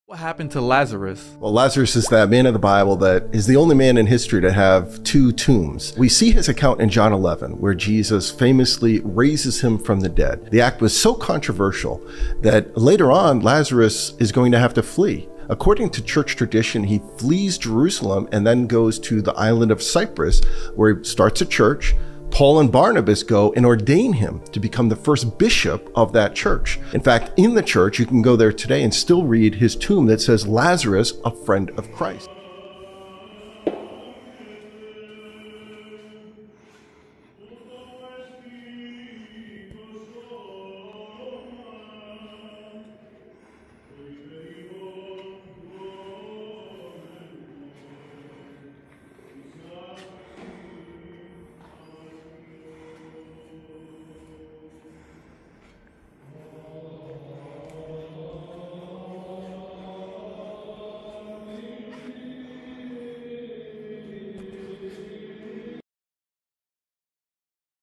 What happened to Lazarus? Well, Lazarus is that man of the Bible that is the only man in history to have two tombs. We see his account in John 11, where Jesus famously raises him from the dead. The act was so controversial that later on, Lazarus is going to have to flee. According to church tradition, he flees Jerusalem and then goes to the island of Cyprus, where he starts a church. Paul and Barnabas go and ordain him to become the first bishop of that church. In fact, in the church, you can go there today and still read his tomb that says, Lazarus, a friend of Christ.